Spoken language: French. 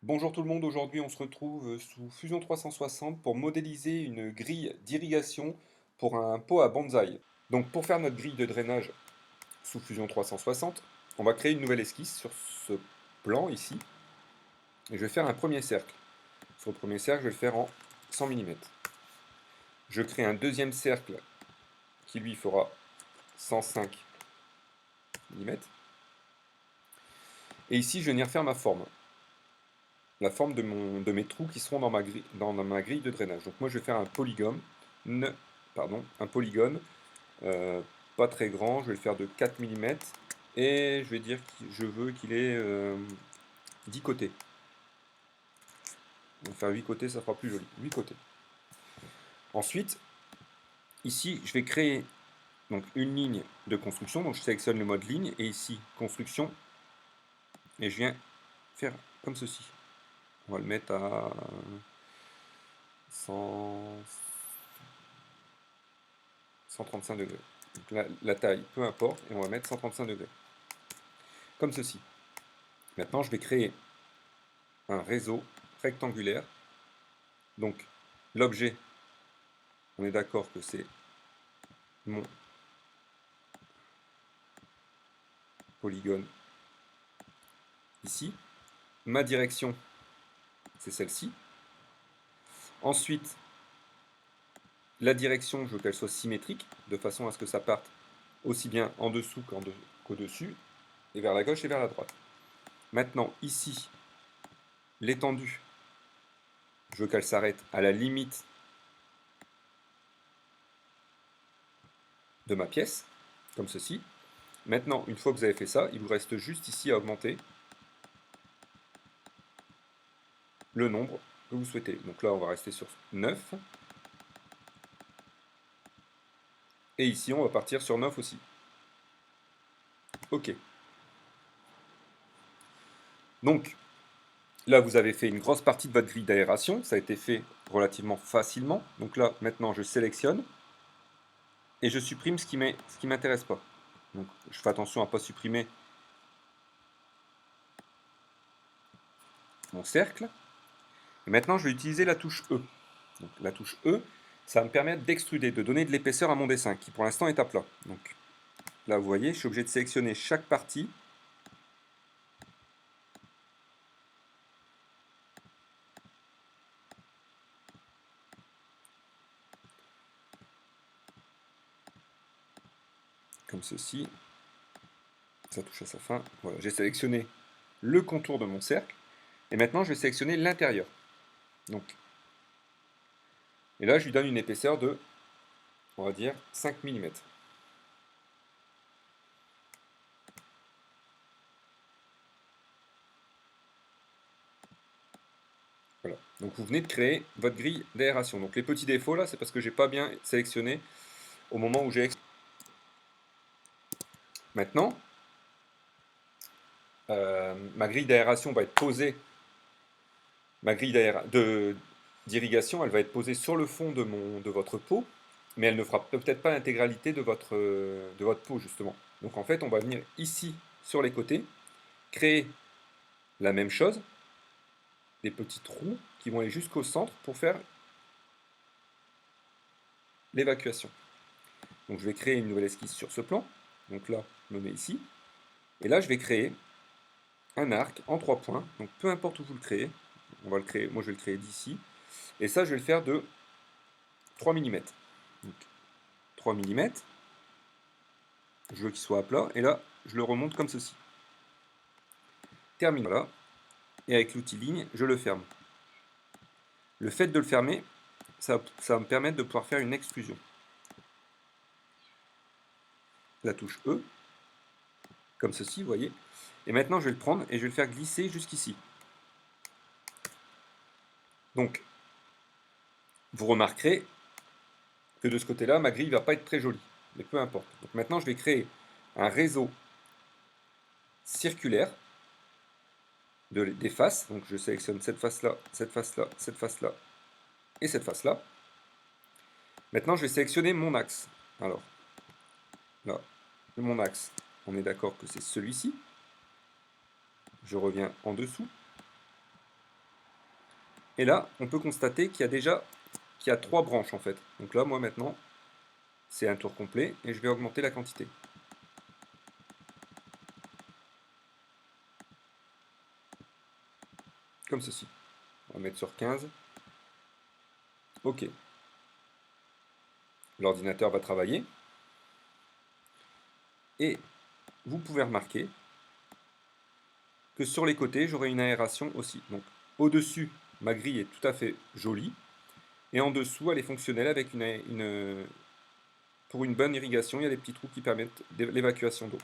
Bonjour tout le monde, aujourd'hui on se retrouve sous Fusion 360 pour modéliser une grille d'irrigation pour un pot à bonsaï. Donc pour faire notre grille de drainage sous Fusion 360, on va créer une nouvelle esquisse sur ce plan ici. Et je vais faire un premier cercle. Sur le premier cercle, je vais le faire en 100 mm. Je crée un deuxième cercle qui lui fera 105 mm. Et ici, je vais venir faire ma forme. La forme de mes trous qui seront dans ma grille de drainage. Donc moi je vais faire un polygone, un polygone pas très grand, je vais le faire de 4 mm et je vais dire que je veux qu'il ait 10 côtés. On va faire 8 côtés, ça fera plus joli. 8 côtés. Ensuite, ici je vais créer donc, une ligne de construction, donc je sélectionne le mode ligne et ici construction et je viens faire comme ceci. On va le mettre à 100, 135 degrés. Donc la taille, peu importe, et on va mettre 135 degrés. Comme ceci. Maintenant, je vais créer un réseau rectangulaire. Donc, l'objet, on est d'accord que c'est mon polygone ici. Ma direction, c'est celle-ci. Ensuite, la direction, je veux qu'elle soit symétrique, de façon à ce que ça parte aussi bien en dessous qu'au-dessus, et vers la gauche et vers la droite. Maintenant, ici, l'étendue, je veux qu'elle s'arrête à la limite de ma pièce, comme ceci. Maintenant, une fois que vous avez fait ça, il vous reste juste ici à augmenter le nombre que vous souhaitez. Donc là, on va rester sur 9. Et ici, on va partir sur 9 aussi. OK. Donc, là, vous avez fait une grosse partie de votre grille d'aération. Ça a été fait relativement facilement. Donc là, maintenant, je sélectionne et je supprime ce qui m'intéresse pas. Donc, je fais attention à ne pas supprimer mon cercle. Et maintenant, je vais utiliser la touche E. Donc, la touche E, ça va me permettre d'extruder, de donner de l'épaisseur à mon dessin, qui pour l'instant est à plat. Donc, là, vous voyez, je suis obligé de sélectionner chaque partie. Comme ceci. Ça touche à sa fin. Voilà, j'ai sélectionné le contour de mon cercle. Et maintenant, je vais sélectionner l'intérieur. Donc, et là, je lui donne une épaisseur de, on va dire, 5 mm. Voilà. Donc, vous venez de créer votre grille d'aération. Donc, les petits défauts, là, c'est parce que j'ai pas bien sélectionné au moment où j'ai... Maintenant, ma grille d'aération va être posée, ma grille d'irrigation, elle va être posée sur le fond de votre pot, mais elle ne fera peut-être pas l'intégralité de votre pot, justement. Donc, en fait, on va venir ici, sur les côtés, créer la même chose, des petits trous qui vont aller jusqu'au centre pour faire l'évacuation. Donc je vais créer une nouvelle esquisse sur ce plan. Donc là, je me mets ici. Et là, je vais créer un arc en 3 points. Donc peu importe où vous le créez, on va le créer, moi je vais le créer d'ici. Et ça, je vais le faire de 3 mm. Donc 3 mm. Je veux qu'il soit à plat. Et là, je le remonte comme ceci. Terminé. Voilà. Et avec l'outil ligne, je le ferme. Le fait de le fermer, ça va me permettre de pouvoir faire une extrusion. La touche E, comme ceci, vous voyez. Et maintenant, je vais le prendre et je vais le faire glisser jusqu'ici. Donc, vous remarquerez que de ce côté-là, ma grille ne va pas être très jolie. Mais peu importe. Donc maintenant, je vais créer un réseau circulaire des faces. Donc je sélectionne cette face-là, cette face-là, cette face-là et cette face-là. Maintenant, je vais sélectionner mon axe. Alors, là, mon axe, on est d'accord que c'est celui-ci. Je reviens en dessous. Et là, on peut constater qu'il y a 3 branches en fait. Donc là, moi maintenant, c'est un tour complet et je vais augmenter la quantité. Comme ceci. On va mettre sur 15. OK. L'ordinateur va travailler. Et vous pouvez remarquer que sur les côtés, j'aurai une aération aussi. Donc au-dessus, ma grille est tout à fait jolie. Et en dessous, elle est fonctionnelle avec pour une bonne irrigation. Il y a des petits trous qui permettent l'évacuation d'eau.